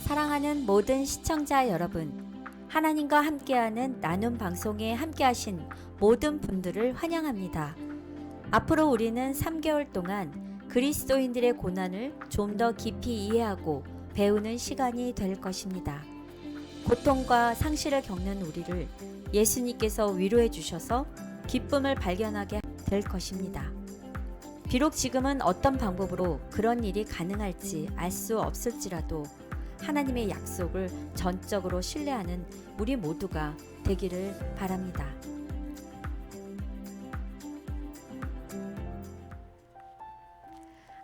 사랑하는 모든 시청자 여러분, 하나님과 함께하는 나눔 방송에 함께하신 모든 분들을 환영합니다. 앞으로 우리는 3개월 동안 그리스도인들의 고난을 좀 더 깊이 이해하고 배우는 시간이 될 것입니다. 고통과 상실을 겪는 우리를 예수님께서 위로해 주셔서 기쁨을 발견하게 될 것입니다. 비록 지금은 어떤 방법으로 그런 일이 가능할지 알 수 없을지라도 하나님의 약속을 전적으로 신뢰하는 우리 모두가 되기를 바랍니다.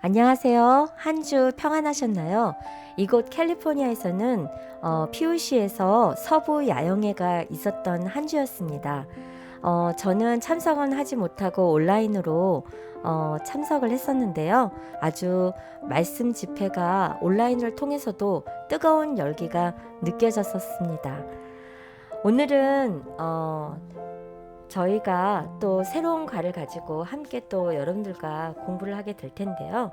안녕하세요. 한 주 평안하셨나요? 이곳 캘리포니아에서는 POC에서 서부 야영회가 있었던 한 주였습니다. 저는 참석은 하지 못하고 온라인으로 참석을 했었는데요. 아주 말씀 집회가 온라인을 통해서도 뜨거운 열기가 느껴졌었습니다. 오늘은 저희가 또 새로운 과를 가지고 함께 또 여러분들과 공부를 하게 될 텐데요.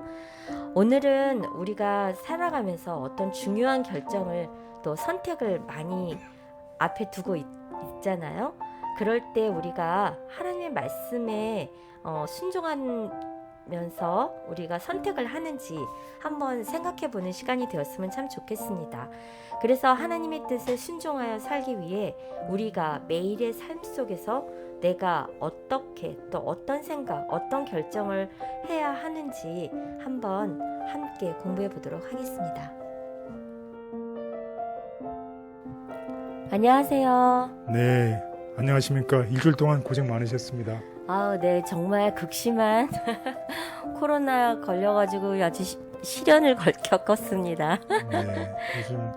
오늘은 우리가 살아가면서 어떤 중요한 결정을 또 선택을 많이 앞에 두고 있잖아요. 그럴 때 우리가 하나님의 말씀에 순종하면서 우리가 선택을 하는지 한번 생각해 보는 시간이 되었으면 참 좋겠습니다. 그래서 하나님의 뜻에 순종하여 살기 위해 우리가 매일의 삶 속에서 내가 어떻게 또 어떤 생각, 어떤 결정을 해야 하는지 한번 함께 공부해 보도록 하겠습니다. 안녕하세요. 네, 안녕하십니까. 일주일 동안 고생 많으셨습니다. 네, 정말 극심한 코로나 걸려가지고 아주 시련을 겪었습니다. 네, 요즘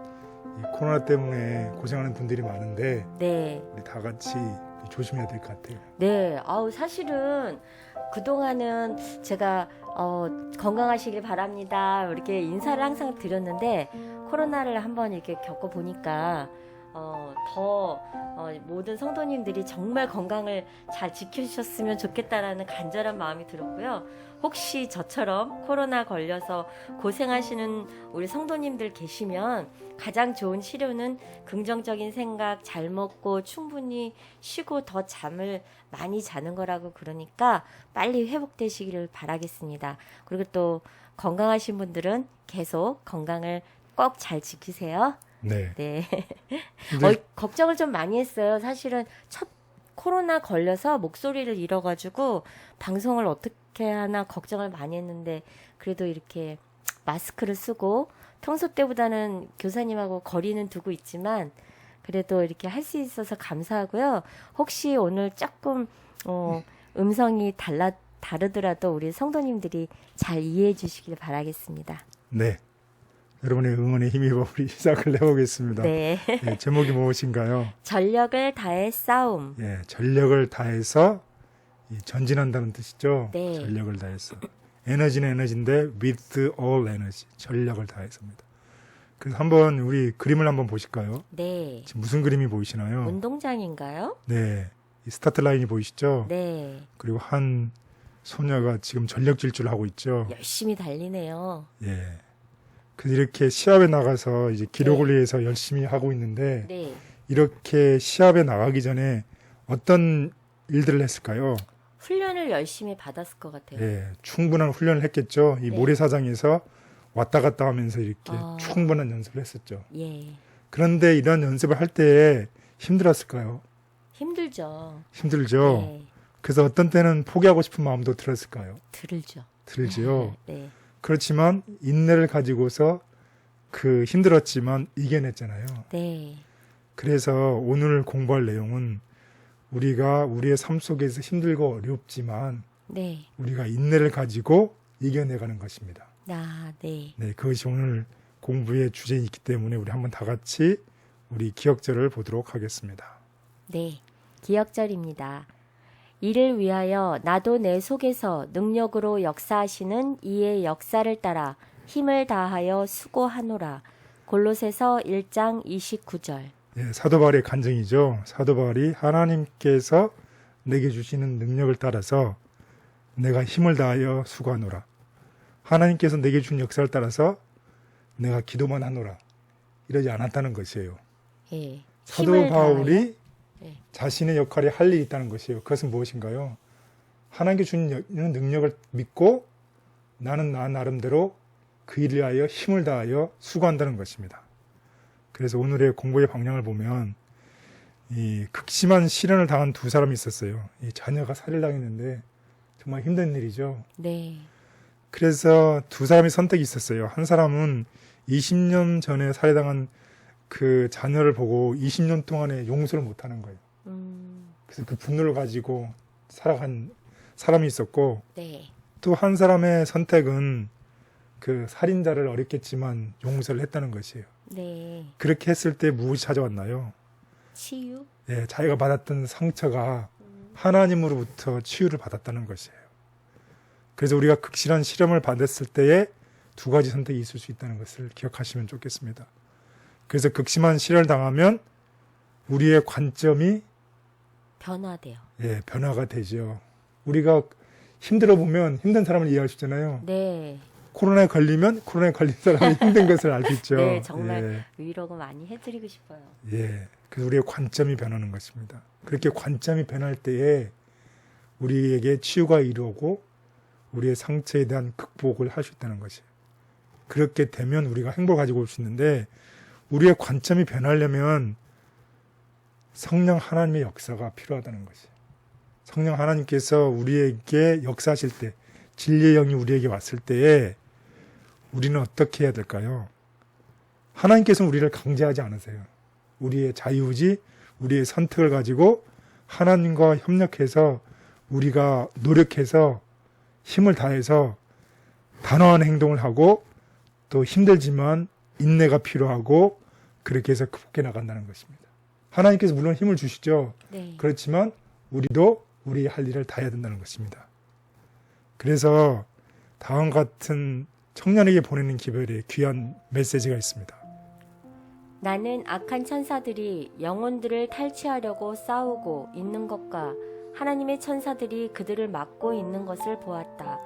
이 코로나 때문에 고생하는 분들이 많은데 네, 우리 다 같이 조심해야 될 것 같아요. 네, 사실은 그동안은 제가 건강하시길 바랍니다 이렇게 인사를 항상 드렸는데 코로나를 한번 이렇게 겪어보니까 더 모든 성도님들이 정말 건강을 잘 지켜주셨으면 좋겠다라는 간절한 마음이 들었고요. 혹시 저처럼 코로나 걸려서 고생하시는 우리 성도님들 계시면 가장 좋은 치료는 긍정적인 생각, 잘 먹고 충분히 쉬고 더 잠을 많이 자는 거라고 그러니까 빨리 회복되시기를 바라겠습니다. 그리고 또 건강하신 분들은 계속 건강을 꼭 잘 지키세요. 네. 네. 근데 걱정을 좀 많이 했어요. 사실은 첫 코로나 걸려서 목소리를 잃어가지고 방송을 어떻게 하나 걱정을 많이 했는데 그래도 이렇게 마스크를 쓰고 평소 때보다는 교사님하고 거리는 두고 있지만 그래도 이렇게 할 수 있어서 감사하고요. 혹시 오늘 조금 음성이 다르더라도 우리 성도님들이 잘 이해해 주시길 바라겠습니다. 네, 여러분의 응원에 힘입어 우리 시작을 해보겠습니다. 네. 네, 제목이 무엇인가요? 전력을 다해 싸움. 예, 전력을 다해서 전진한다는 뜻이죠. 네. 전력을 다해서. 에너지는 에너지인데 with all energy, 전력을 다해서입니다. 그래서 한번 우리 그림을 한번 보실까요? 네. 지금 무슨 그림이 보이시나요? 운동장인가요? 네, 이 스타트 라인이 보이시죠? 네. 그리고 한 소녀가 지금 전력 질주를 하고 있죠. 열심히 달리네요. 예. 그래서 이렇게 시합에 나가서 이제 기록을 네. 위해서 열심히 하고 있는데 네. 이렇게 시합에 나가기 전에 어떤 일들을 했을까요? 훈련을 열심히 받았을 것 같아요. 예, 충분한 훈련을 했겠죠. 이 네. 모래사장에서 왔다 갔다 하면서 이렇게 아. 충분한 연습을 했었죠. 예. 그런데 이런 연습을 할 때 힘들었을까요? 힘들죠. 힘들죠. 네. 그래서 어떤 때는 포기하고 싶은 마음도 들었을까요? 들죠. 들지요. 네. 그렇지만 인내를 가지고서 그 힘들었지만 이겨냈잖아요. 네. 그래서 오늘 공부할 내용은 우리가 우리의 삶 속에서 힘들고 어렵지만 네. 우리가 인내를 가지고 이겨내가는 것입니다. 네. 네, 그것이 오늘 공부의 주제이기 때문에 우리 한번 다 같이 우리 기억절을 보도록 하겠습니다. 네. 기억절입니다. 이를 위하여 나도 내 속에서 능력으로 역사하시는 이의 역사를 따라 힘을 다하여 수고하노라. 골로새서 1장 29절. 예, 사도 바울의 간증이죠. 사도 바울이 하나님께서 내게 주시는 능력을 따라서 내가 힘을 다하여 수고하노라. 하나님께서 내게 준 역사를 따라서 내가 기도만 하노라. 이러지 않았다는 것이에요. 예. 사도 힘을 바울이 다하여? 예. 자신의 역할에 할 일이 있다는 것이에요. 그것은 무엇인가요? 하나님께 주는 능력을 믿고 나는 나 나름대로 그 일을 위하여 힘을 다하여 수고한다는 것입니다. 그래서 오늘의 공부의 방향을 보면 이 극심한 시련을 당한 두 사람이 있었어요. 이 자녀가 살해당했는데 정말 힘든 일이죠. 네. 그래서 두 사람의 선택이 있었어요. 한 사람은 20년 전에 살해당한 그 자녀를 보고 20년 동안에 용서를 못하는 거예요. 그래서 그 분노를 가지고 살아간 사람이 있었고, 네. 또 한 사람의 선택은 그 살인자를 어렵겠지만 용서를 했다는 것이에요. 네. 그렇게 했을 때 무엇이 찾아왔나요? 치유? 예, 자기가 받았던 상처가 하나님으로부터 치유를 받았다는 것이에요. 그래서 우리가 극실한 시련을 받았을 때에 두 가지 선택이 있을 수 있다는 것을 기억하시면 좋겠습니다. 그래서 극심한 시련을 당하면 우리의 관점이 변화돼요. 예, 변화가 되죠. 우리가 힘들어 보면 힘든 사람을 이해할 수 있잖아요. 네. 코로나에 걸리면 코로나에 걸린 사람이 힘든 것을 알 수 있죠. 네, 정말 위로가 많이 해드리고 싶어요. 예, 그래서 우리의 관점이 변하는 것입니다. 그렇게 관점이 변할 때에 우리에게 치유가 이루어지고 우리의 상처에 대한 극복을 할 수 있다는 것이에요. 그렇게 되면 우리가 행복을 가지고 올 수 있는데 우리의 관점이 변하려면 성령 하나님의 역사가 필요하다는 것이에요. 성령 하나님께서 우리에게 역사하실 때 진리의 영이 우리에게 왔을 때에 우리는 어떻게 해야 될까요? 하나님께서는 우리를 강제하지 않으세요. 우리의 자유의지, 우리의 선택을 가지고 하나님과 협력해서 우리가 노력해서 힘을 다해서 단호한 행동을 하고 또 힘들지만 인내가 필요하고 그렇게 해서 극복해 나간다는 것입니다. 하나님께서 물론 힘을 주시죠. 네. 그렇지만 우리도 우리의 할 일을 다 해야 된다는 것입니다. 그래서 다음 같은 청년에게 보내는 기별에 귀한 메시지가 있습니다. 나는 악한 천사들이 영혼들을 탈취하려고 싸우고 있는 것과 하나님의 천사들이 그들을 막고 있는 것을 보았다.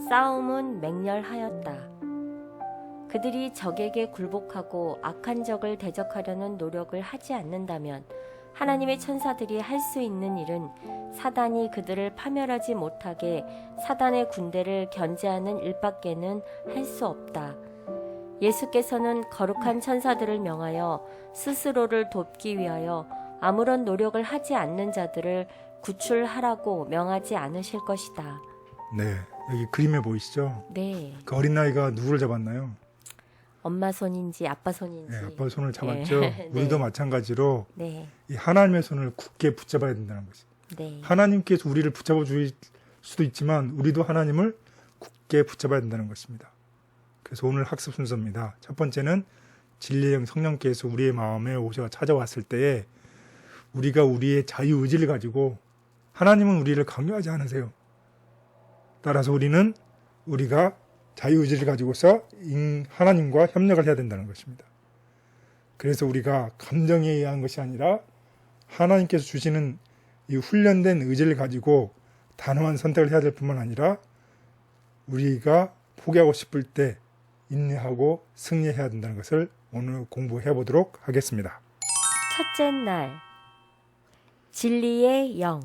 싸움은 맹렬하였다. 그들이 적에게 굴복하고 악한 적을 대적하려는 노력을 하지 않는다면 하나님의 천사들이 할 수 있는 일은 사단이 그들을 파멸하지 못하게 사단의 군대를 견제하는 일밖에는 할 수 없다. 예수께서는 거룩한 천사들을 명하여 스스로를 돕기 위하여 아무런 노력을 하지 않는 자들을 구출하라고 명하지 않으실 것이다. 네, 여기 그림에 보이시죠? 네. 그 어린아이가 누구를 잡았나요? 엄마 손인지 아빠 손인지. 네, 아빠 손을 잡았죠. 네. 우리도 네. 마찬가지로 네. 이 하나님의 손을 굳게 붙잡아야 된다는 거죠. 네. 하나님께서 우리를 붙잡아 주실 수도 있지만 우리도 하나님을 굳게 붙잡아야 된다는 것입니다. 그래서 오늘 학습 순서입니다. 첫 번째는 진리의 영 성령께서 우리의 마음에 오셔 찾아왔을 때에 우리가 우리의 자유의지를 가지고 하나님은 우리를 강요하지 않으세요. 따라서 우리는 우리가 자유의지를 가지고서 하나님과 협력을 해야 된다는 것입니다. 그래서 우리가 감정에 의한 것이 아니라 하나님께서 주시는 이 훈련된 의지를 가지고 단호한 선택을 해야 될 뿐만 아니라 우리가 포기하고 싶을 때 인내하고 승리해야 된다는 것을 오늘 공부해 보도록 하겠습니다. 첫째 날 진리의 영.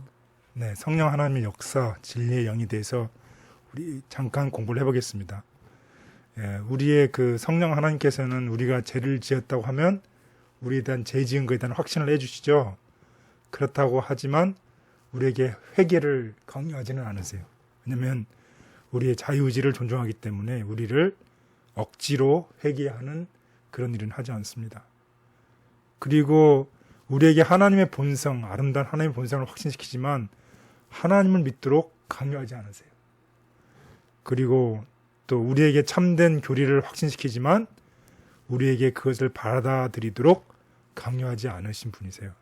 네, 성령 하나님의 역사, 진리의 영에 대해서 우리 잠깐 공부를 해보겠습니다. 예, 우리의 그 성령 하나님께서는 우리가 죄를 지었다고 하면 우리에 대한 죄 지은 것에 대한 확신을 해주시죠. 그렇다고 하지만 우리에게 회개를 강요하지는 않으세요. 왜냐하면 우리의 자유의지를 존중하기 때문에 우리를 억지로 회개하는 그런 일은 하지 않습니다. 그리고 우리에게 하나님의 본성, 아름다운 하나님의 본성을 확신시키지만 하나님을 믿도록 강요하지 않으세요. 그리고 또 우리에게 참된 교리를 확신시키지만 우리에게 그것을 받아들이도록 강요하지 않으신 분이세요.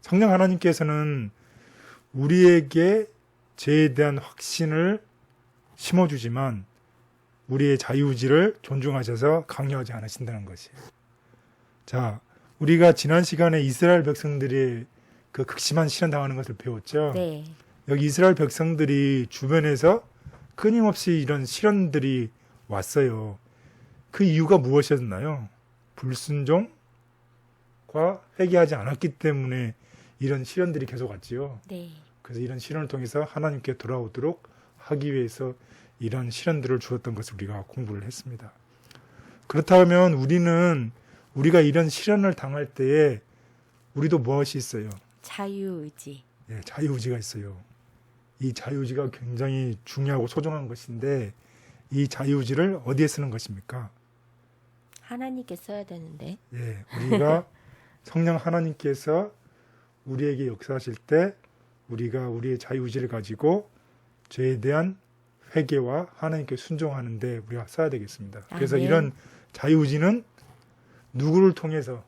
성령 하나님께서는 우리에게 죄에 대한 확신을 심어주지만 우리의 자유의지를 존중하셔서 강요하지 않으신다는 것이에요. 자, 우리가 지난 시간에 이스라엘 백성들이 그 극심한 시련 당하는 것을 배웠죠. 네. 여기 이스라엘 백성들이 주변에서 끊임없이 이런 시련들이 왔어요. 그 이유가 무엇이었나요? 불순종, 과 회개하지 않았기 때문에 이런 시련들이 계속 왔지요. 네. 그래서 이런 시련을 통해서 하나님께 돌아오도록 하기 위해서 이런 시련들을 주었던 것을 우리가 공부를 했습니다. 그렇다면 우리가 이런 시련을 당할 때에 우리도 무엇이 있어요? 자유의지. 예, 자유의지가 있어요. 이 자유의지가 굉장히 중요하고 소중한 것인데 이 자유의지를 어디에 쓰는 것입니까? 하나님께 써야 되는데. 예, 우리가 성령 하나님께서 우리에게 역사하실 때 우리가 우리의 자유의지를 가지고 죄에 대한 회개와 하나님께 순종하는데 우리가 써야 되겠습니다. 그래서 아멘. 이런 자유의지는 누구를 통해서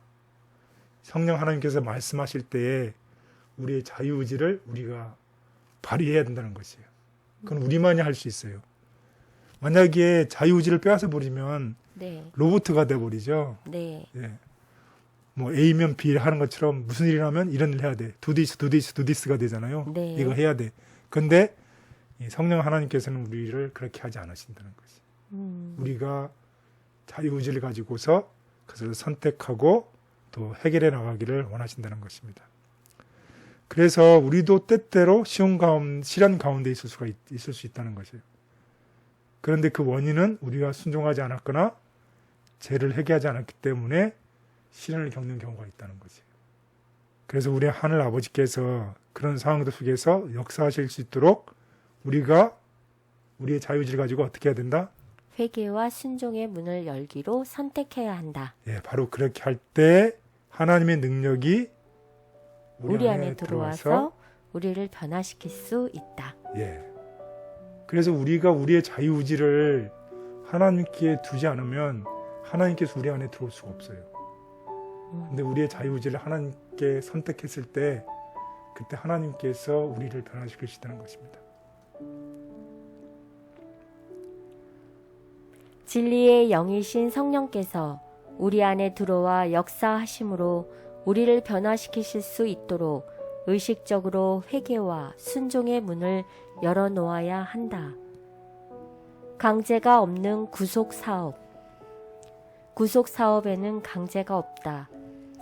성령 하나님께서 말씀하실 때에 우리의 자유의지를 우리가 발휘해야 된다는 것이에요. 그건 우리만이 할 수 있어요. 만약에 자유의지를 빼앗아 버리면 네. 로봇가 돼버리죠. 네. 예. 뭐 A면 B 하는 것처럼 무슨 일이 나면 이런 일 해야 돼. do this가 되잖아요. 네. 이거 해야 돼. 근데 이 성령 하나님께서는 우리를 그렇게 하지 않으신다는 거지. 우리가 자유의지를 가지고서 그것을 선택하고 또 해결해 나가기를 원하신다는 것입니다. 그래서 우리도 때때로 시련 가운데 있을 수 있다는 것이에요. 그런데 그 원인은 우리가 순종하지 않았거나 죄를 회개하지 않았기 때문에 시련을 겪는 경우가 있다는 거지. 그래서 우리 하늘 아버지께서 그런 상황들 속에서 역사하실 수 있도록 우리가 우리의 자유의지를 가지고 어떻게 해야 된다? 회개와 순종의 문을 열기로 선택해야 한다. 예, 바로 그렇게 할 때 하나님의 능력이 우리 안에 들어와서 우리를 변화시킬 수 있다. 예. 그래서 우리가 우리의 자유의지를 하나님께 두지 않으면 하나님께서 우리 안에 들어올 수가 없어요. 근데 우리의 자유의지를 하나님께 선택했을 때 그때 하나님께서 우리를 변화시키시다는 것입니다. 진리의 영이신 성령께서 우리 안에 들어와 역사하심으로 우리를 변화시키실 수 있도록 의식적으로 회개와 순종의 문을 열어놓아야 한다. 강제가 없는 구속사업. 구속사업에는 강제가 없다.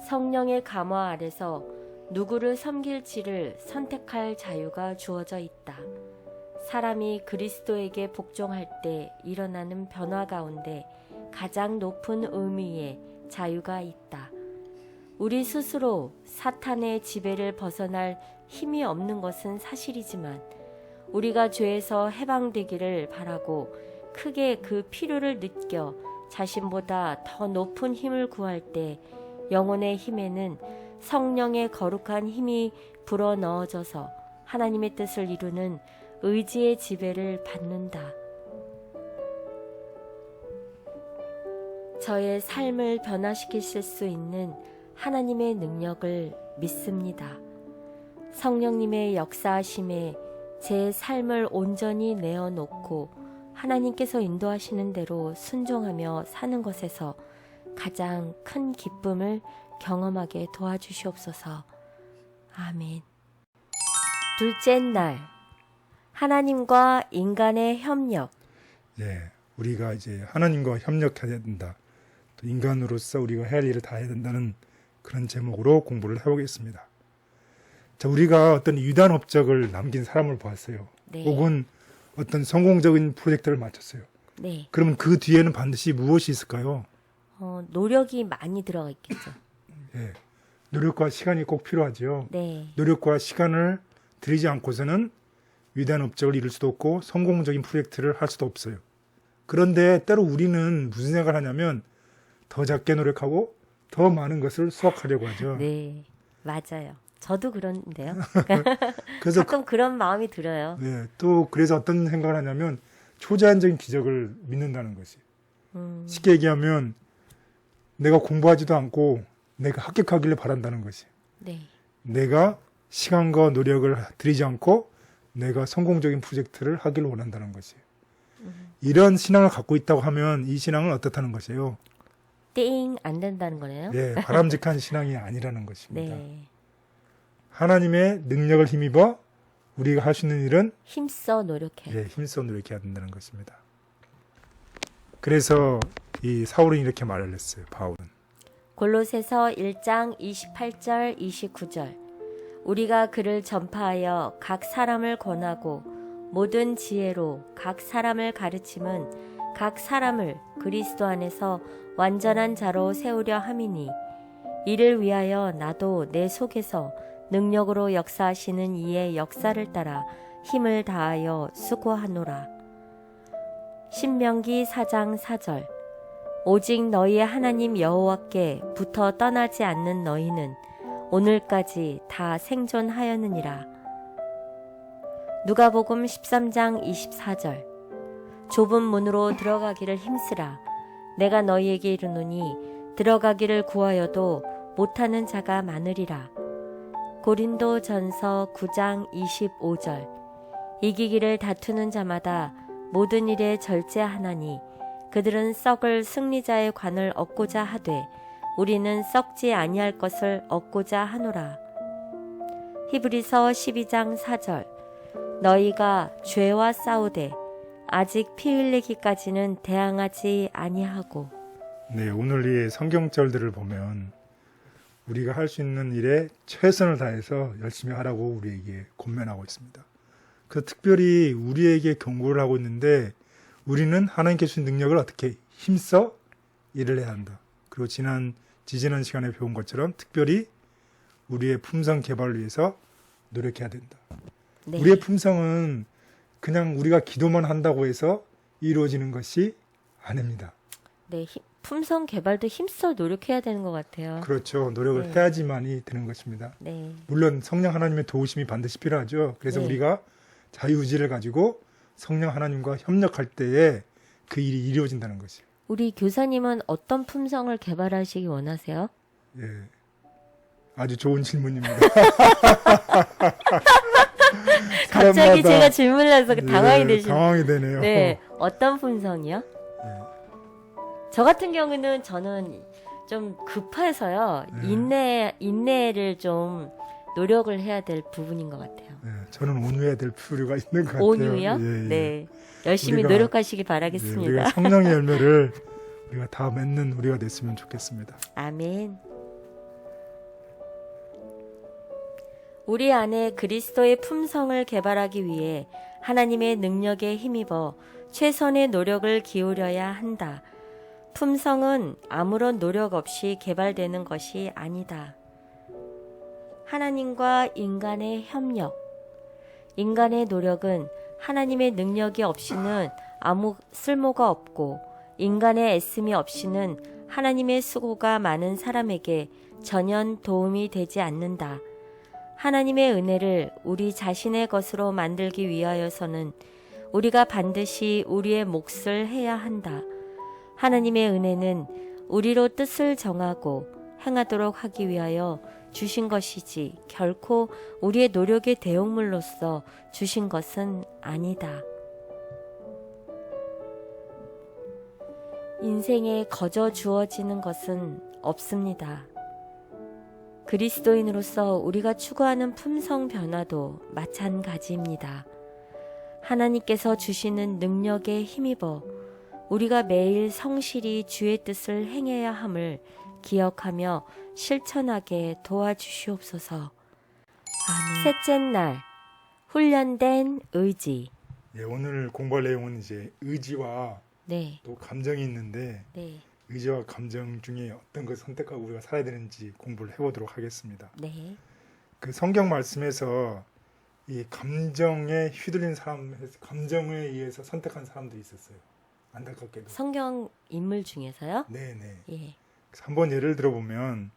성령의 감화 아래서 누구를 섬길지를 선택할 자유가 주어져 있다. 사람이 그리스도에게 복종할 때 일어나는 변화 가운데 가장 높은 의미의 자유가 있다. 우리 스스로 사탄의 지배를 벗어날 힘이 없는 것은 사실이지만 우리가 죄에서 해방되기를 바라고 크게 그 필요를 느껴 자신보다 더 높은 힘을 구할 때 영혼의 힘에는 성령의 거룩한 힘이 불어넣어져서 하나님의 뜻을 이루는 의지의 지배를 받는다. 저의 삶을 변화시키실 수 있는 하나님의 능력을 믿습니다. 성령님의 역사하심에 제 삶을 온전히 내어놓고 하나님께서 인도하시는 대로 순종하며 사는 것에서 가장 큰 기쁨을 경험하게 도와주시옵소서. 아멘. 둘째 날, 하나님과 인간의 협력. 예, 우리가 이제 하나님과 협력해야 된다. 또 인간으로서 우리가 해야 할 일을 다 해야 된다는 그런 제목으로 공부를 해보겠습니다. 자, 우리가 어떤 유단 업적을 남긴 사람을 보았어요. 네. 혹은 어떤 성공적인 프로젝트를 마쳤어요. 네. 그러면 그 뒤에는 반드시 무엇이 있을까요? 노력이 많이 들어가 있겠죠. 예, 노력과 시간이 꼭 필요하죠. 네. 노력과 시간을 들이지 않고서는 위대한 업적을 이룰 수도 없고 성공적인 프로젝트를 할 수도 없어요. 그런데 때로 우리는 무슨 생각을 하냐면 더 작게 노력하고 더 많은 것을 수확하려고 하죠. 네. 맞아요. 저도 그런데요. 그래서 가끔 그런 마음이 들어요. 네, 또 그래서 어떤 생각을 하냐면 초자연적인 기적을 믿는다는 것이. 쉽게 얘기하면 내가 공부하지도 않고 내가 합격하기를 바란다는 것이. 네. 내가 시간과 노력을 들이지 않고 내가 성공적인 프로젝트를 하기를 원한다는 것이. 이런 신앙을 갖고 있다고 하면 이 신앙은 어떻다는 것이에요? 띵 안 된다는 거네요. 네, 바람직한 신앙이 아니라는 것입니다. 네. 하나님의 능력을 힘입어 우리가 할 수 있는 일은 힘써 노력해. 예, 힘써 노력해야 된다는 것입니다. 그래서 이 사울은 이렇게 말을 했어요. 바울은 골로새서 1장 28절 29절. 우리가 그를 전파하여 각 사람을 권하고 모든 지혜로 각 사람을 가르침은 각 사람을 그리스도 안에서 완전한 자로 세우려 함이니 이를 위하여 나도 내 속에서 능력으로 역사하시는 이의 역사를 따라 힘을 다하여 수고하노라. 신명기 4장 4절. 오직 너희의 하나님 여호와께 붙어 떠나지 않는 너희는 오늘까지 다 생존하였느니라. 누가복음 13장 24절. 좁은 문으로 들어가기를 힘쓰라. 내가 너희에게 이르노니 들어가기를 구하여도 못하는 자가 많으리라. 고린도전서 9장 25절. 이기기를 다투는 자마다 모든 일에 절제하나니 그들은 썩을 승리자의 관을 얻고자 하되 우리는 썩지 아니할 것을 얻고자 하노라. 히브리서 12장 4절. 너희가 죄와 싸우되 아직 피 흘리기까지는 대항하지 아니하고. 네, 오늘 이 성경절들을 보면 우리가 할 수 있는 일에 최선을 다해서 열심히 하라고 우리에게 권면하고 있습니다. 그 특별히 우리에게 경고를 하고 있는데 우리는 하나님께 주신 능력을 어떻게 힘써 일을 해야 한다. 그리고 지지난 시간에 배운 것처럼 특별히 우리의 품성 개발을 위해서 노력해야 된다. 네. 우리의 품성은 그냥 우리가 기도만 한다고 해서 이루어지는 것이 아닙니다. 네, 품성 개발도 힘써 노력해야 되는 것 같아요. 그렇죠. 노력을 네. 해야지만이 되는 것입니다. 네, 물론 성령 하나님의 도우심이 반드시 필요하죠. 그래서 네. 우리가 자유의지를 가지고 성령 하나님과 협력할 때에 그 일이 이루어진다는 것이에요. 우리 교사님은 어떤 품성을 개발하시기 원하세요? 예, 아주 좋은 질문입니다. 갑자기 사람마다- 제가 질문을 해서 당황이 예, 되시네요. 당황이 되네요. 네, 어떤 품성이요? 예. 저 같은 경우는 저는 좀 급해서요. 인내를 좀 노력을 해야 될 부분인 것 같아요. 예, 저는 온유해야 될 필요가 있는 것 같아요. 온유요? 예, 예. 네, 열심히 우리가- 노력하시기 예, 바라겠습니다. 우리가 성령의 열매를 우리가 다 맺는 우리가 됐으면 좋겠습니다. 아멘. 우리 안에 그리스도의 품성을 개발하기 위해 하나님의 능력에 힘입어 최선의 노력을 기울여야 한다. 품성은 아무런 노력 없이 개발되는 것이 아니다. 하나님과 인간의 협력. 인간의 노력은 하나님의 능력이 없이는 아무 쓸모가 없고 인간의 애씀이 없이는 하나님의 수고가 많은 사람에게 전혀 도움이 되지 않는다. 하나님의 은혜를 우리 자신의 것으로 만들기 위하여서는 우리가 반드시 우리의 몫을 해야 한다. 하나님의 은혜는 우리로 뜻을 정하고 행하도록 하기 위하여 주신 것이지 결코 우리의 노력의 대용물로서 주신 것은 아니다. 인생에 거저 주어지는 것은 없습니다. 그리스도인으로서 우리가 추구하는 품성 변화도 마찬가지입니다. 하나님께서 주시는 능력에 힘입어 우리가 매일 성실히 주의 뜻을 행해야 함을 기억하며 실천하게 도와주시옵소서. 아멘. 셋째 날, 훈련된 의지. 예, 오늘 공부할 내용은 이제 의지와 네, 또 감정이 있는데 네, 의지와 감정 중에 어떤 것을 선택하고 우리가 살아야 되는지 공부를 해보도록 하겠습니다. 네, 그 성경 말씀에서 이 감정에 휘둘린 사람, 감정에 의해서 선택한 사람도 있었어요. 안타깝게도. 성경 인물 중에서요? 네네. 예. 한번 예를 들어보면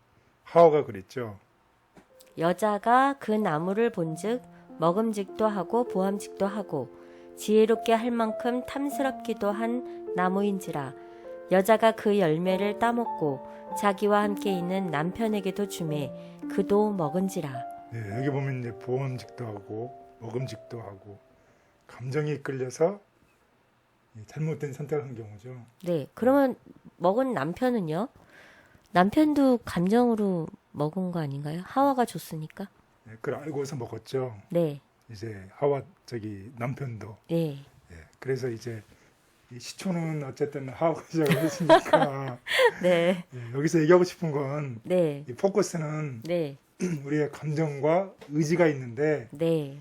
하와가 그랬죠. 여자가 그 나무를 본즉 먹음직도 하고 보암직도 하고 지혜롭게 할 만큼 탐스럽기도 한 나무인지라 여자가 그 열매를 따먹고 자기와 함께 있는 남편에게도 주매 그도 먹은지라. 네, 여기 보면 이제 보험직도 하고 먹음직도 하고 감정이 끌려서 잘못된 선택을 한 경우죠. 네, 그러면 먹은 남편은요? 남편도 감정으로 먹은 거 아닌가요? 하와가 줬으니까. 네, 그걸 알고서 먹었죠. 네, 이제 하와 남편도. 네, 예, 그래서 이제 이 시초는 어쨌든 하고 시작을 했으니까 네. 예, 여기서 얘기하고 싶은 건 네. 이 포커스는 네. 우리의 감정과 의지가 있는데 네.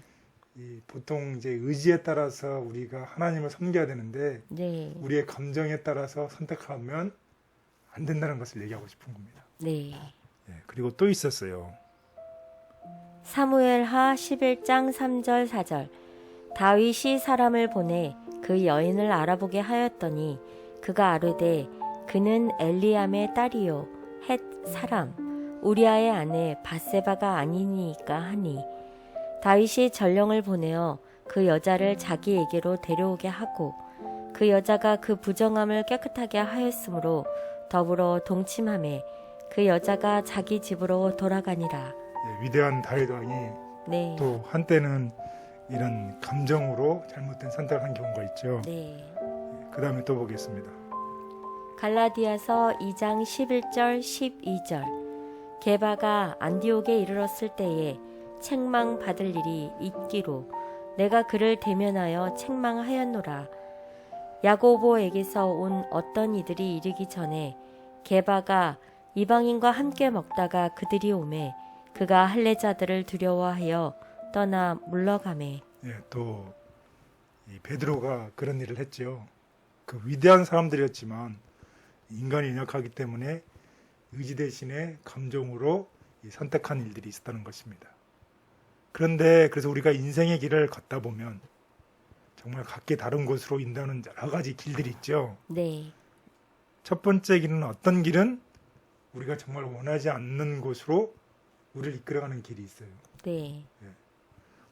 이 보통 이제 의지에 따라서 우리가 하나님을 섬겨야 되는데 네. 우리의 감정에 따라서 선택하면 안 된다는 것을 얘기하고 싶은 겁니다. 네. 예, 그리고 또 있었어요. 사무엘하 11장 3절 4절 다윗이 사람을 보내 그 여인을 알아보게 하였더니 그가 아뢰되 그는 엘리암의 딸이요 헷 사람 우리아의 아내 바세바가 아니니까 하니 다윗이 전령을 보내어 그 여자를 자기에게로 데려오게 하고 그 여자가 그 부정함을 깨끗하게 하였으므로 더불어 동침하매 그 여자가 자기 집으로 돌아가니라. 예, 위대한 다윗 왕이 네. 또 한때는 이런 감정으로 잘못된 선택을 한 경우가 있죠. 네. 그 다음에 또 보겠습니다. 갈라디아서 2장 11절 12절 게바가 안디옥에 이르렀을 때에 책망 받을 일이 있기로 내가 그를 대면하여 책망하였노라. 야고보에게서 온 어떤 이들이 이르기 전에 게바가 이방인과 함께 먹다가 그들이 오매 그가 할례자들을 두려워하여 떠나 물러가매. 예, 또 이 베드로가 그런 일을 했죠. 그 위대한 사람들이었지만 인간이 연약하기 때문에 의지 대신에 감정으로 선택한 일들이 있었다는 것입니다. 그런데 그래서 우리가 인생의 길을 걷다 보면 정말 각기 다른 곳으로 인도하는 여러 가지 길들이 있죠. 네. 첫 번째 길은 어떤 길은 우리가 정말 원하지 않는 곳으로 우리를 이끌어가는 길이 있어요. 네.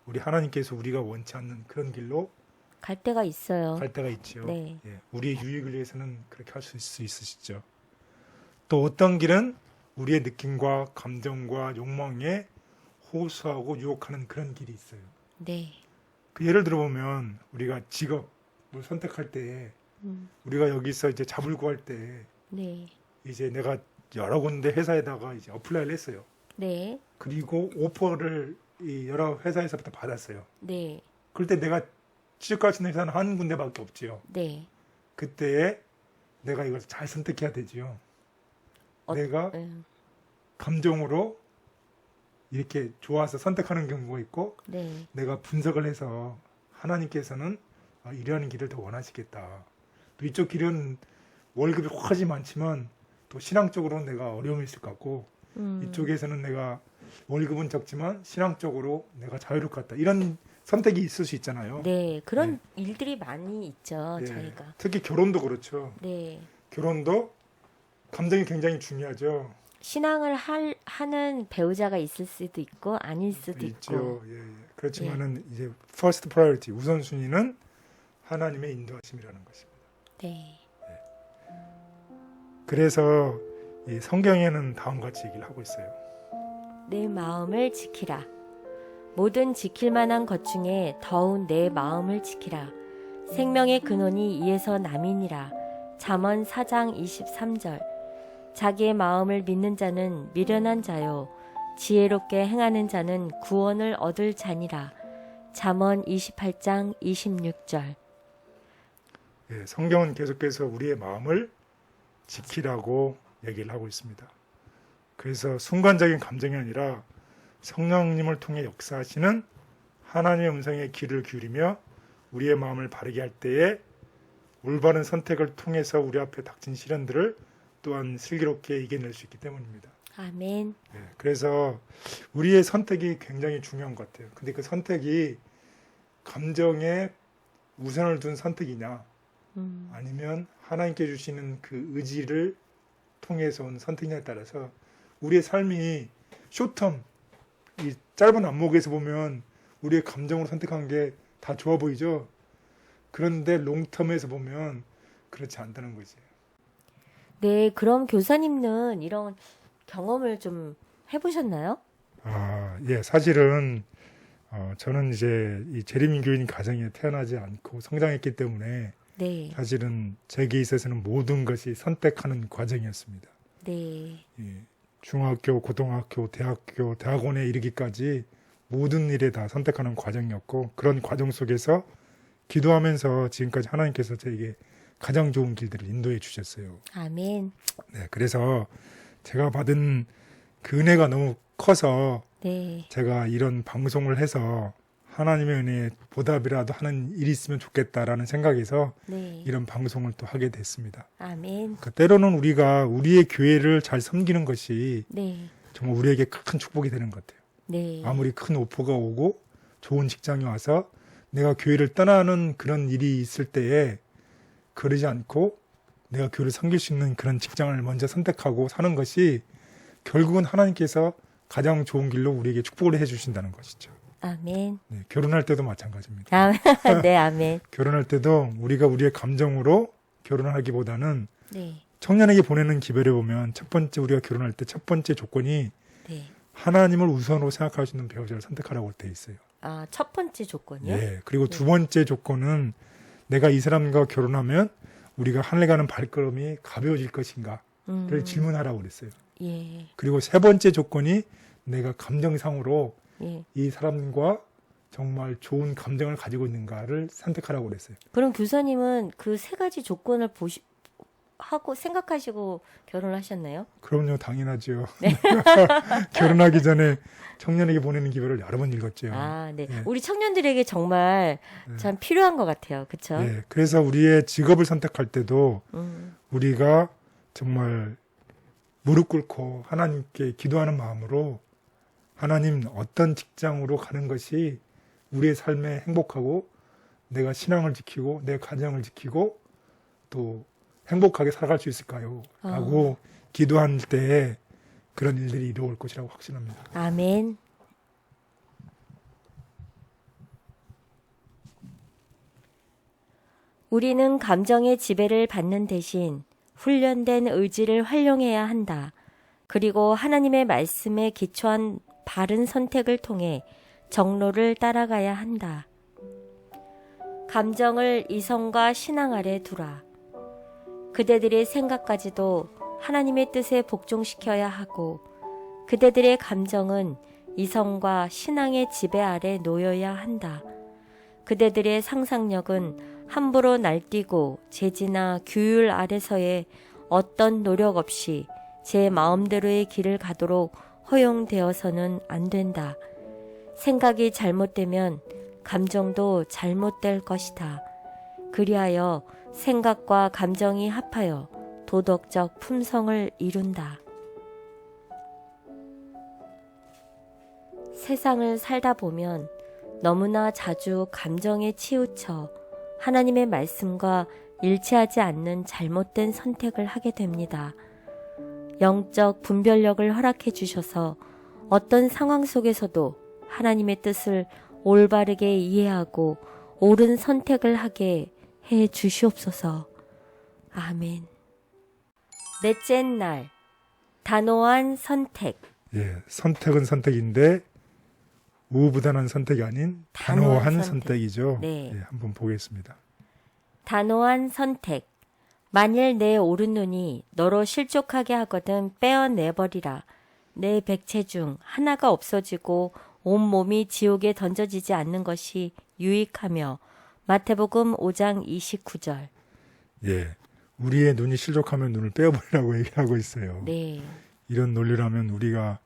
우리 하나님께서 우리가 원치 않는 그런 길로 갈 때가 있어요. 갈 때가 있죠. 네. 예, 우리의 유익을 위해서는 그렇게 할 수 있으시죠. 또 어떤 길은 우리의 느낌과 감정과 욕망에 호소하고 유혹하는 그런 길이 있어요. 네. 그 예를 들어보면 우리가 직업을 선택할 때 우리가 여기서 이제 잡을 구할 때 네. 이제 내가 여러 군데 회사에다가 이제 어플라이를 했어요. 네. 그리고 오퍼를 이 여러 회사에서부터 받았어요. 네. 그럴 때 내가 취직할 수 있는 회사는 한 군데밖에 없지요. 네. 그때에 내가 이걸 잘 선택해야 되지요. 내가 감정으로 이렇게 좋아서 선택하는 경우가 있고 네. 내가 분석을 해서 하나님께서는 이러한 길을 더 원하시겠다. 또 이쪽 길은 월급이 훨씬 많지만 또 신앙적으로는 내가 어려움이 있을 것 같고 이쪽에서는 내가 월급은 적지만 신앙적으로 내가 자유로울 것 같다. 이런 선택이 있을 수 있잖아요. 네. 그런 일들이 많이 있죠. 네. 저희가. 특히 결혼도 그렇죠. 네. 결혼도 감정이 굉장히 중요하죠. 신앙을 하는 배우자가 있을 수도 있고 아닐 수도 있고. 있죠. 예, 예. 그렇지만은 이제 first priority 우선순위는 하나님의 인도하심이라는 것입니다. 네. 그래서 이 성경에는 다음과 같이 얘기를 하고 있어요. 내 마음을 지키라. 모든 지킬 만한 것 중에 더운 내 마음을 지키라. 생명의 근원이 이에서 남이니라. 잠언 4장 23절. 자기의 마음을 믿는 자는 미련한 자요. 지혜롭게 행하는 자는 구원을 얻을 자니라. 잠언 28장 26절. 예, 성경은 계속해서 우리의 마음을 지키라고 얘기를 하고 있습니다. 그래서 순간적인 감정이 아니라 성령님을 통해 역사하시는 하나님의 음성에 귀를 기울이며 우리의 마음을 바르게 할 때에 올바른 선택을 통해서 우리 앞에 닥친 시련들을 또한 슬기롭게 이겨낼 수 있기 때문입니다. 아멘. 예, 그래서 우리의 선택이 굉장히 중요한 것 같아요. 근데 그 선택이 감정에 우선을 둔 선택이냐 아니면 하나님께 주시는 그 의지를 통해서 온 선택이냐에 따라서 우리의 삶이 쇼텀 이 짧은 안목에서 보면 우리의 감정으로 선택한 게 다 좋아 보이죠. 그런데 롱텀에서 보면 그렇지 않다는 거지. 네, 그럼 교사님은 이런 경험을 좀 해보셨나요? 예, 사실은 저는 이제 이 재림인교인 가정에 태어나지 않고 성장했기 때문에 네, 사실은 제게 있어서는 모든 것이 선택하는 과정이었습니다. 네, 예, 중학교, 고등학교, 대학교, 대학원에 이르기까지 모든 일에 다 선택하는 과정이었고 그런 과정 속에서 기도하면서 지금까지 하나님께서 저에게 가장 좋은 길들을 인도해 주셨어요. 아멘. 네, 그래서 제가 받은 그 은혜가 너무 커서 네. 제가 이런 방송을 해서 하나님의 은혜에 보답이라도 하는 일이 있으면 좋겠다라는 생각에서 네. 이런 방송을 또 하게 됐습니다. 아멘. 그 때로는 우리가 우리의 교회를 잘 섬기는 것이 네. 정말 우리에게 큰 축복이 되는 것 같아요. 네. 아무리 큰 오퍼가 오고 좋은 직장이 와서 내가 교회를 떠나는 그런 일이 있을 때에 그러지 않고 내가 교회를 섬길 수 있는 그런 직장을 먼저 선택하고 사는 것이 결국은 하나님께서 가장 좋은 길로 우리에게 축복을 해주신다는 것이죠. 아멘. 네, 결혼할 때도 마찬가지입니다. 네, 아멘. 결혼할 때도 우리가 우리의 감정으로 결혼을 하기보다는 네. 청년에게 보내는 기별에 보면 첫 번째 우리가 결혼할 때 첫 번째 조건이 네. 하나님을 우선으로 생각할 수 있는 배우자를 선택하라고 돼 있어요. 아, 첫 번째 조건이요? 예. 그리고 두 번째 조건은 내가 이 사람과 결혼하면 우리가 하늘 가는 발걸음이 가벼워질 것인가를 질문하라고 그랬어요. 예. 그리고 세 번째 조건이 내가 감정상으로 예. 이 사람과 정말 좋은 감정을 가지고 있는가를 선택하라고 그랬어요. 그럼 교사님은 그 세 가지 조건을 하고 생각하시고 결혼을 하셨나요? 그럼요, 당연하죠. 결혼하기 전에 청년에게 보내는 기별을 여러 번 읽었죠. 아, 네. 예. 우리 청년들에게 정말 참 필요한 것 같아요. 그렇죠? 예, 그래서 우리의 직업을 선택할 때도 우리가 정말 무릎 꿇고 하나님께 기도하는 마음으로 하나님 어떤 직장으로 가는 것이 우리의 삶에 행복하고 내가 신앙을 지키고 내 가정을 지키고 또 행복하게 살아갈 수 있을까요? 라고 기도할 때에 그런 일들이 이루어질 것이라고 확신합니다. 아멘. 우리는 감정의 지배를 받는 대신 훈련된 의지를 활용해야 한다. 그리고 하나님의 말씀에 기초한 바른 선택을 통해 정로를 따라가야 한다. 감정을 이성과 신앙 아래 두라. 그대들의 생각까지도 하나님의 뜻에 복종시켜야 하고 그대들의 감정은 이성과 신앙의 지배 아래 놓여야 한다. 그대들의 상상력은 함부로 날뛰고 제지나 규율 아래서의 어떤 노력 없이 제 마음대로의 길을 가도록 허용되어서는 안 된다. 생각이 잘못되면 감정도 잘못될 것이다. 그리하여 생각과 감정이 합하여 도덕적 품성을 이룬다. 세상을 살다 보면 너무나 자주 감정에 치우쳐 하나님의 말씀과 일치하지 않는 잘못된 선택을 하게 됩니다. 영적 분별력을 허락해 주셔서 어떤 상황 속에서도 하나님의 뜻을 올바르게 이해하고 옳은 선택을 하게 해 주시옵소서. 아멘. 넷째 날, 단호한 선택. 예, 선택은 선택인데 우부단한 선택이 아닌 단호한 선택이죠. 네. 예, 한번 보겠습니다. 단호한 선택. 만일 내 오른눈이 너로 실족하게 하거든 빼어내버리라. 내 백체 중 하나가 없어지고 온몸이 지옥에 던져지지 않는 것이 유익하며. 마태복음 5장 29절. 예, 우리의 눈이 실족하면 눈을 빼어버리라고 얘기하고 있어요. 네. 이런 논리라면 우리가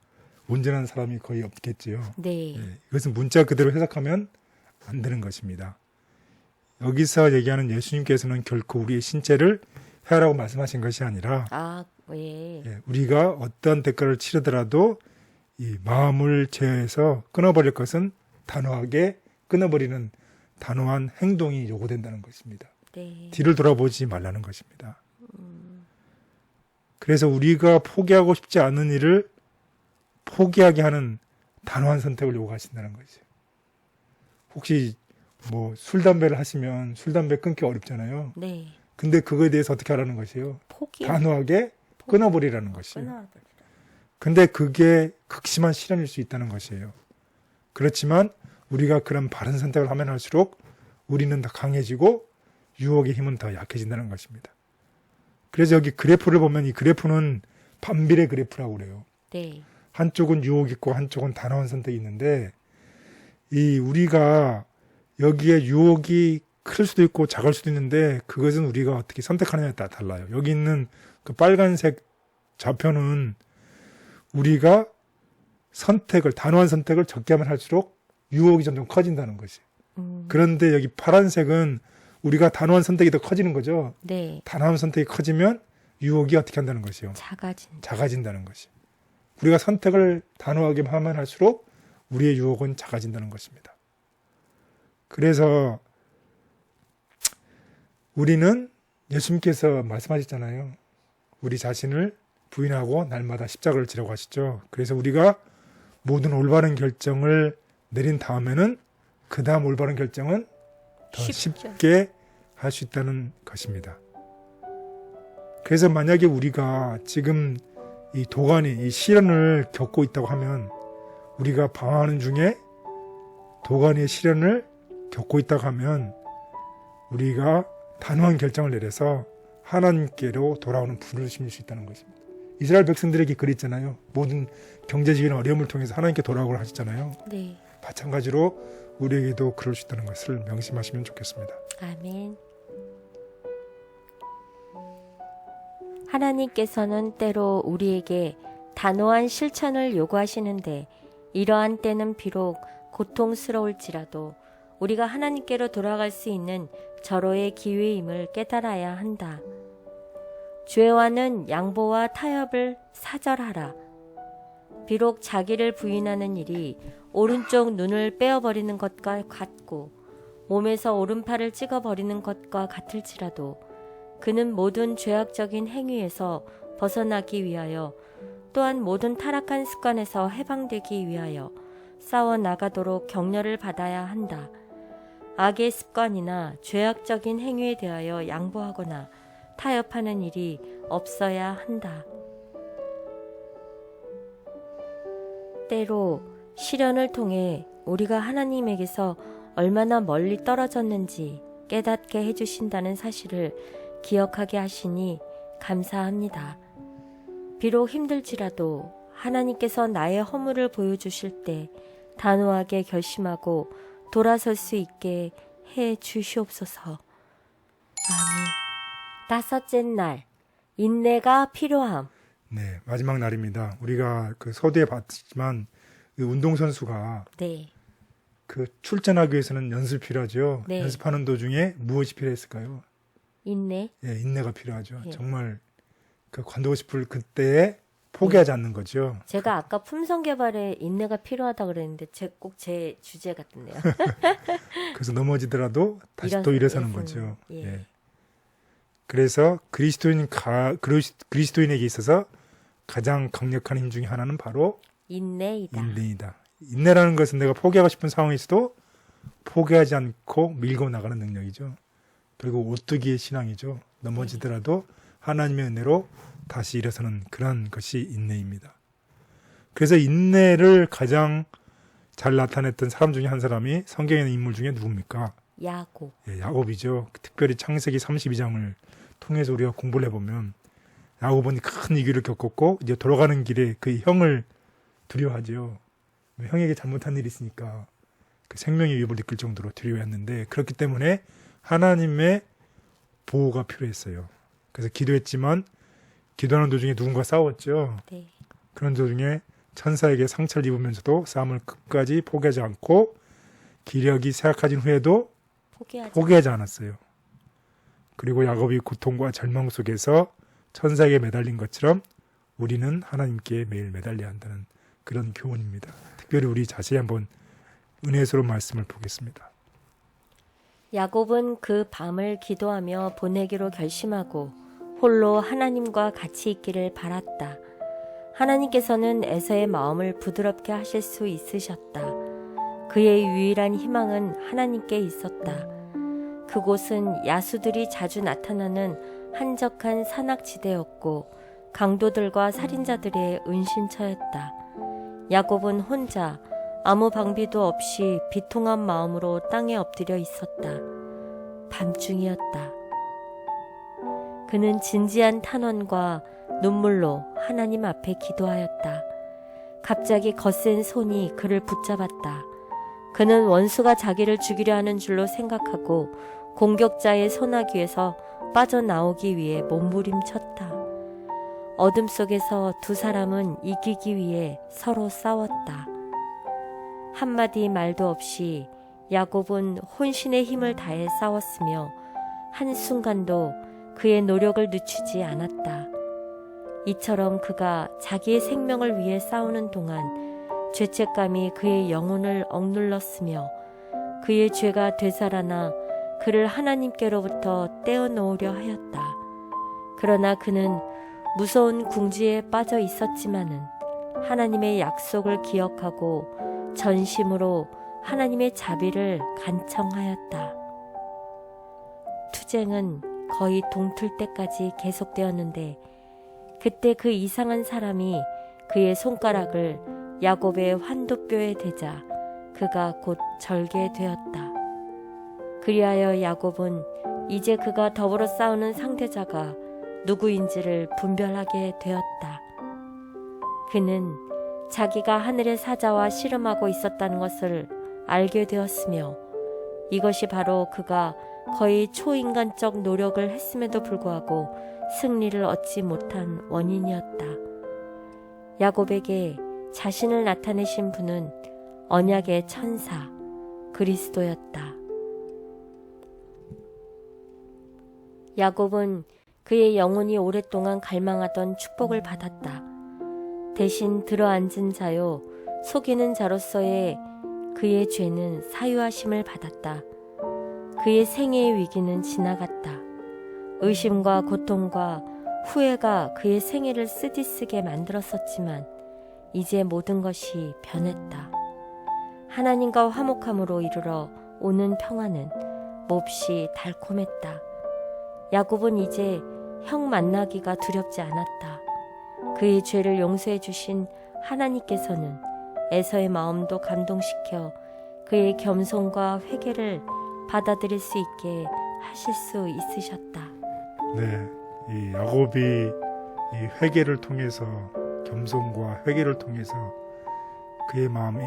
온전한 사람이 거의 없겠지요. 네. 예, 이것은 문자 그대로 해석하면 안 되는 것입니다. 여기서 얘기하는 예수님께서는 결코 우리의 신체를 해하라고 말씀하신 것이 아니라 예. 예, 우리가 어떤 대가를 치르더라도 이 마음을 제어해서 끊어버릴 것은 단호하게 끊어버리는 단호한 행동이 요구된다는 것입니다. 네. 뒤를 돌아보지 말라는 것입니다. 그래서 우리가 포기하고 싶지 않은 일을 포기하게 하는 단호한 선택을 요구하신다는 거죠. 혹시 뭐 술, 담배를 하시면 술, 담배 끊기 어렵잖아요. 네. 근데 그거에 대해서 어떻게 하라는 것이에요? 포기. 단호하게 끊어버리라는 것이에요. 끊어버리라. 근데 그게 극심한 시련일 수 있다는 것이에요. 그렇지만 우리가 그런 바른 선택을 하면 할수록 우리는 더 강해지고 유혹의 힘은 더 약해진다는 것입니다. 그래서 여기 그래프를 보면 이 그래프는 반비례 그래프라고 그래요. 네. 한쪽은 유혹이 있고 한쪽은 단호한 선택이 있는데 이 우리가 여기에 유혹이 클 수도 있고 작을 수도 있는데 그것은 우리가 어떻게 선택하느냐에 따라 달라요. 여기 있는 그 빨간색 좌표는 우리가 단호한 선택을 적게 하면 할수록 유혹이 점점 커진다는 것이. 그런데 여기 파란색은 우리가 단호한 선택이 더 커지는 거죠. 네. 단호한 선택이 커지면 유혹이 어떻게 한다는 것이요. 작아진다는 것이. 우리가 선택을 단호하게 하면 할수록 우리의 유혹은 작아진다는 것입니다. 그래서 우리는 예수님께서 말씀하셨잖아요. 우리 자신을 부인하고 날마다 십자가를 지라고 하시죠. 그래서 우리가 모든 올바른 결정을 내린 다음에는 그 다음 올바른 결정은 더 쉽게 할 수 있다는 것입니다. 그래서 만약에 우리가 지금 이 도가니, 이 시련을 겪고 있다고 하면 우리가 방황하는 중에 도가니의 시련을 겪고 있다고 하면 우리가 단호한 결정을 내려서 하나님께로 돌아오는 부르심일 수 있다는 것입니다. 이스라엘 백성들에게 그랬잖아요. 모든 경제적인 어려움을 통해서 하나님께 돌아오라고 하셨잖아요. 네. 마찬가지로 우리에게도 그럴 수 있다는 것을 명심하시면 좋겠습니다. 아멘. 하나님께서는 때로 우리에게 단호한 실천을 요구하시는데 이러한 때는 비록 고통스러울지라도 우리가 하나님께로 돌아갈 수 있는 절호의 기회임을 깨달아야 한다. 죄와는 양보와 타협을 사절하라. 비록 자기를 부인하는 일이 오른쪽 눈을 빼어버리는 것과 같고 몸에서 오른팔을 찍어버리는 것과 같을지라도 그는 모든 죄악적인 행위에서 벗어나기 위하여 또한 모든 타락한 습관에서 해방되기 위하여 싸워 나가도록 격려를 받아야 한다. 악의 습관이나 죄악적인 행위에 대하여 양보하거나 타협하는 일이 없어야 한다. 때로 시련을 통해 우리가 하나님에게서 얼마나 멀리 떨어졌는지 깨닫게 해주신다는 사실을 기억하게 하시니 감사합니다. 비록 힘들지라도 하나님께서 나의 허물을 보여주실 때 단호하게 결심하고 돌아설 수 있게 해 주시옵소서. 아멘. 다섯째 날, 인내가 필요함. 네, 마지막 날입니다. 우리가 그 서두에 봤지만 그 운동선수가 네. 그 출전하기 위해서는 연습이 필요하죠. 네. 연습하는 도중에 무엇이 필요했을까요? 인내. 예, 인내가 필요하죠. 예. 정말 그 관두고 싶을 그때에 포기하지 않는 거죠. 제가 아까 품성 개발에 인내가 필요하다 그랬는데 꼭 제 주제 같은데요. 그래서 넘어지더라도 다시 또 일어서는 거죠. 예. 예. 그래서 그리스도인에게 있어서 가장 강력한 힘 중에 하나는 바로 인내이다. 인내이다. 인내라는 것은 내가 포기하고 싶은 상황에서도 포기하지 않고 밀고 나가는 능력이죠. 그리고 오뚜기의 신앙이죠. 넘어지더라도 하나님의 은혜로 다시 일어서는 그런 것이 인내입니다. 그래서 인내를 가장 잘 나타냈던 사람 중에 한 사람이 성경에 있는 인물 중에 누굽니까? 야곱. 예, 야곱이죠. 특별히 창세기 32장을 통해서 우리가 공부를 해보면 야곱은 큰 위기를 겪었고 이제 돌아가는 길에 그 형을 두려워하죠. 형에게 잘못한 일이 있으니까 그 생명의 위협을 느낄 정도로 두려워했는데 그렇기 때문에 하나님의 보호가 필요했어요. 그래서 기도했지만 기도하는 도중에 누군가 싸웠죠. 네. 그런 도중에 천사에게 상처를 입으면서도 싸움을 끝까지 포기하지 않고 기력이 쇠약해진 후에도 포기하지 않았어요. 그리고 야곱이 고통과 절망 속에서 천사에게 매달린 것처럼 우리는 하나님께 매일 매달려야 한다는 그런 교훈입니다. 특별히 우리 자세히 한번 은혜스러운 말씀을 보겠습니다. 야곱은 그 밤을 기도하며 보내기로 결심하고 홀로 하나님과 같이 있기를 바랐다. 하나님께서는 에서의 마음을 부드럽게 하실 수 있으셨다. 그의 유일한 희망은 하나님께 있었다. 그곳은 야수들이 자주 나타나는 한적한 산악지대였고 강도들과 살인자들의 은신처였다. 야곱은 혼자 아무 방비도 없이 비통한 마음으로 땅에 엎드려 있었다. 밤중이었다. 그는 진지한 탄원과 눈물로 하나님 앞에 기도하였다. 갑자기 거센 손이 그를 붙잡았다. 그는 원수가 자기를 죽이려 하는 줄로 생각하고 공격자의 소나기에서 빠져나오기 위해 몸부림쳤다. 어둠 속에서 두 사람은 이기기 위해 서로 싸웠다. 한마디 말도 없이 야곱은 혼신의 힘을 다해 싸웠으며 한순간도 그의 노력을 늦추지 않았다. 이처럼 그가 자기의 생명을 위해 싸우는 동안 죄책감이 그의 영혼을 억눌렀으며 그의 죄가 되살아나 그를 하나님께로부터 떼어놓으려 하였다. 그러나 그는 무서운 궁지에 빠져 있었지만은 하나님의 약속을 기억하고 전심으로 하나님의 자비를 간청하였다. 투쟁은 거의 동틀 때까지 계속되었는데 그때 그 이상한 사람이 그의 손가락을 야곱의 환도뼈에 대자 그가 곧 절개되었다. 그리하여 야곱은 이제 그가 더불어 싸우는 상대자가 누구인지를 분별하게 되었다. 그는 자기가 하늘의 사자와 씨름하고 있었다는 것을 알게 되었으며 이것이 바로 그가 거의 초인간적 노력을 했음에도 불구하고 승리를 얻지 못한 원인이었다. 야곱에게 자신을 나타내신 분은 언약의 천사 그리스도였다. 야곱은 그의 영혼이 오랫동안 갈망하던 축복을 받았다. 대신 들어앉은 자요 속이는 자로서의 그의 죄는 사유하심을 받았다. 그의 생애의 위기는 지나갔다. 의심과 고통과 후회가 그의 생애를 쓰디쓰게 만들었었지만 이제 모든 것이 변했다. 하나님과 화목함으로 이르러 오는 평화는 몹시 달콤했다. 야곱은 이제 형 만나기가 두렵지 않았다. 그의 죄를 용서해 주신 하나님께서는 에서의 마음도 감동시켜 그의 겸손과 회개를 받아들일 수 있게 하실 수 있으셨다. 네, 이 야곱이 이 회개를 통해서 겸손과 회개를 통해서 그의 마음이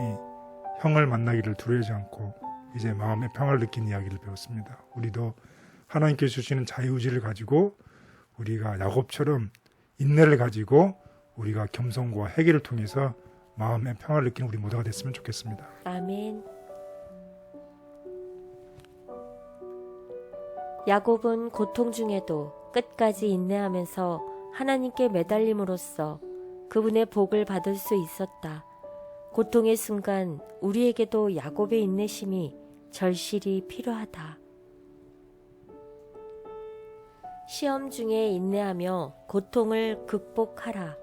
형을 만나기를 두려워하지 않고 이제 마음의 평화를 느낀 이야기를 배웠습니다. 우리도 하나님께서 주시는 자유의지를 가지고 우리가 야곱처럼 인내를 가지고 우리가 겸손과 회개를 통해서 마음의 평화를 느끼는 우리 모두가 됐으면 좋겠습니다. 아멘. 야곱은 고통 중에도 끝까지 인내하면서 하나님께 매달림으로써 그분의 복을 받을 수 있었다. 고통의 순간 우리에게도 야곱의 인내심이 절실히 필요하다. 시험 중에 인내하며 고통을 극복하라.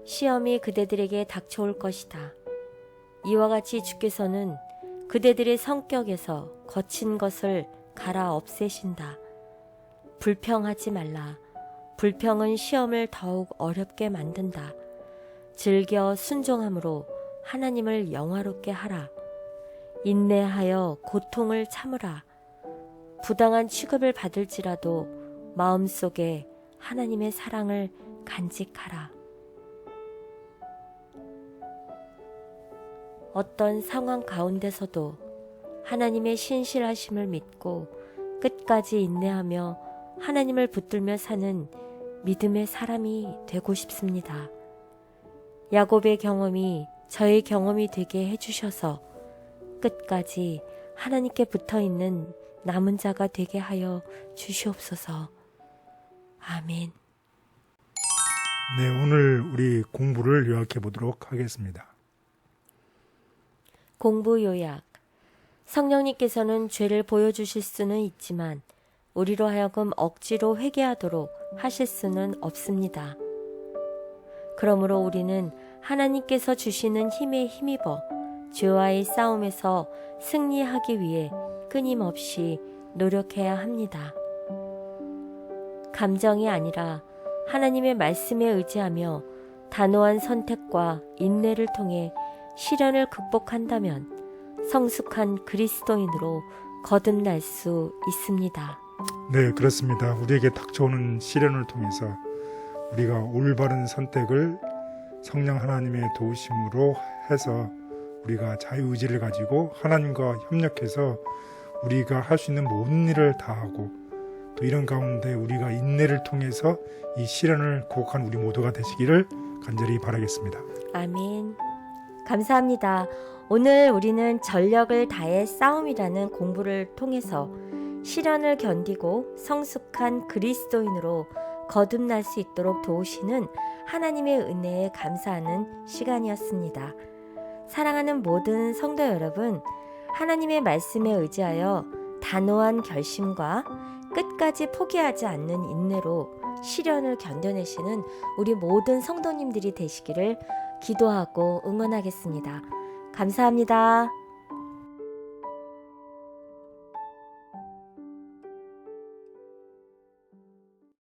시험이 그대들에게 닥쳐올 것이다. 이와 같이 주께서는 그대들의 성격에서 거친 것을 갈아 없애신다. 불평하지 말라. 불평은 시험을 더욱 어렵게 만든다. 즐겨 순종함으로 하나님을 영화롭게 하라. 인내하여 고통을 참으라. 부당한 취급을 받을지라도 마음속에 하나님의 사랑을 간직하라. 어떤 상황 가운데서도 하나님의 신실하심을 믿고 끝까지 인내하며 하나님을 붙들며 사는 믿음의 사람이 되고 싶습니다. 야곱의 경험이 저의 경험이 되게 해주셔서 끝까지 하나님께 붙어있는 남은 자가 되게 하여 주시옵소서. 아멘. 네, 오늘 우리 공부를 요약해 보도록 하겠습니다. 공부 요약. 성령님께서는 죄를 보여주실 수는 있지만 우리로 하여금 억지로 회개하도록 하실 수는 없습니다. 그러므로 우리는 하나님께서 주시는 힘에 힘입어 죄와의 싸움에서 승리하기 위해 끊임없이 노력해야 합니다. 감정이 아니라 하나님의 말씀에 의지하며 단호한 선택과 인내를 통해 시련을 극복한다면 성숙한 그리스도인으로 거듭날 수 있습니다. 네, 그렇습니다. 우리에게 닥쳐오는 시련을 통해서 우리가 올바른 선택을 성령 하나님의 도우심으로 해서 우리가 자유의지를 가지고 하나님과 협력해서 우리가 할 수 있는 모든 일을 다하고 또 이런 가운데 우리가 인내를 통해서 이 시련을 극복한 우리 모두가 되시기를 간절히 바라겠습니다. 아멘. 감사합니다. 오늘 우리는 전력을 다해 싸움이라는 공부를 통해서 시련을 견디고 성숙한 그리스도인으로 거듭날 수 있도록 도우시는 하나님의 은혜에 감사하는 시간이었습니다. 사랑하는 모든 성도 여러분, 하나님의 말씀에 의지하여 단호한 결심과 끝까지 포기하지 않는 인내로 시련을 견뎌내시는 우리 모든 성도님들이 되시기를 기도하고 응원하겠습니다. 감사합니다.